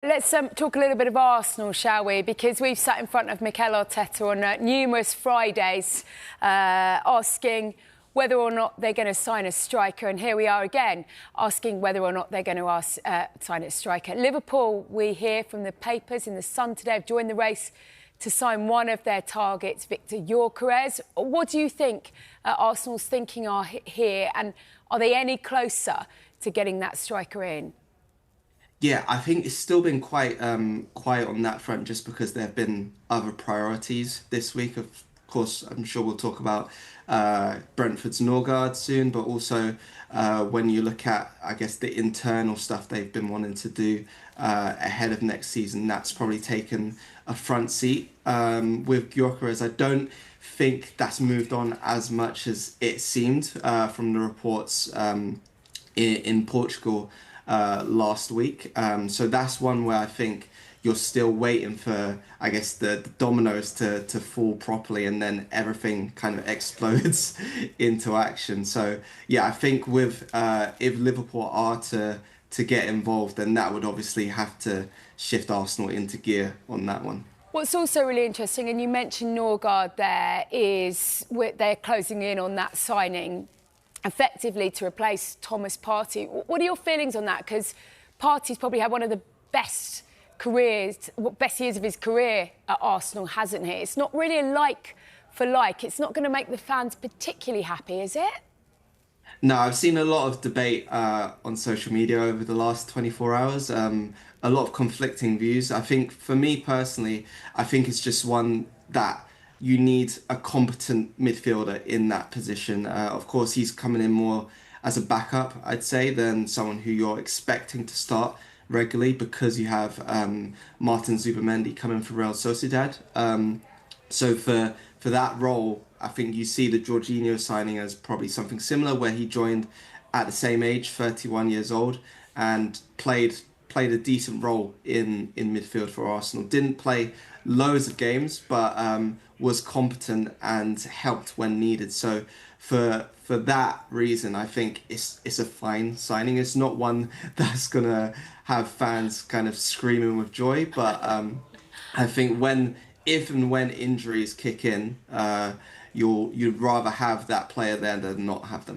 Let's talk a little bit of Arsenal, shall we? Because we've sat in front of Mikel Arteta on numerous Fridays asking whether or not they're going to sign a striker. And here we are again, asking whether or not they're going to sign a striker. Liverpool, we hear from the papers in the Sun today, have joined the race to sign one of their targets, Victor Gyökeres. What do you think Arsenal's thinking are here? And are they any closer to getting that striker in? Yeah, I think it's still been quite quiet on that front just because there have been other priorities this week. Of course, I'm sure we'll talk about Brentford's Norgard soon, but also when you look at, I guess, the internal stuff they've been wanting to do ahead of next season, that's probably taken a front seat. With Gyökeres, I don't think that's moved on as much as it seemed from the reports in Portugal last week. So that's one where I think you're still waiting for, I guess, the dominoes to fall properly, and then everything kind of explodes into action. So yeah, I think with if Liverpool are to get involved, then that would obviously have to shift Arsenal into gear on that one. What's also really interesting, and you mentioned Norgard there, is they're closing in on that signing effectively to replace Thomas Partey. What are your feelings on that? Because Partey's probably had one of the best years of his career at Arsenal, hasn't he? It's not really a like for like. It's not going to make the fans particularly happy, is it? No, I've seen a lot of debate on social media over the last 24 hours. A lot of conflicting views. I think for me personally, I think it's just one that you need a competent midfielder in that position. Of course, he's coming in more as a backup, I'd say, than someone who you're expecting to start regularly because you have Martin Zubimendi coming from Real Sociedad. So for that role, I think you see the Jorginho signing as probably something similar, where he joined at the same age, 31 years old, and played a decent role in midfield for Arsenal. Didn't play loads of games, but was competent and helped when needed. So for that reason, I think it's a fine signing. It's not one that's gonna have fans kind of screaming with joy, but I think if and when injuries kick in, you'd rather have that player there than not have them.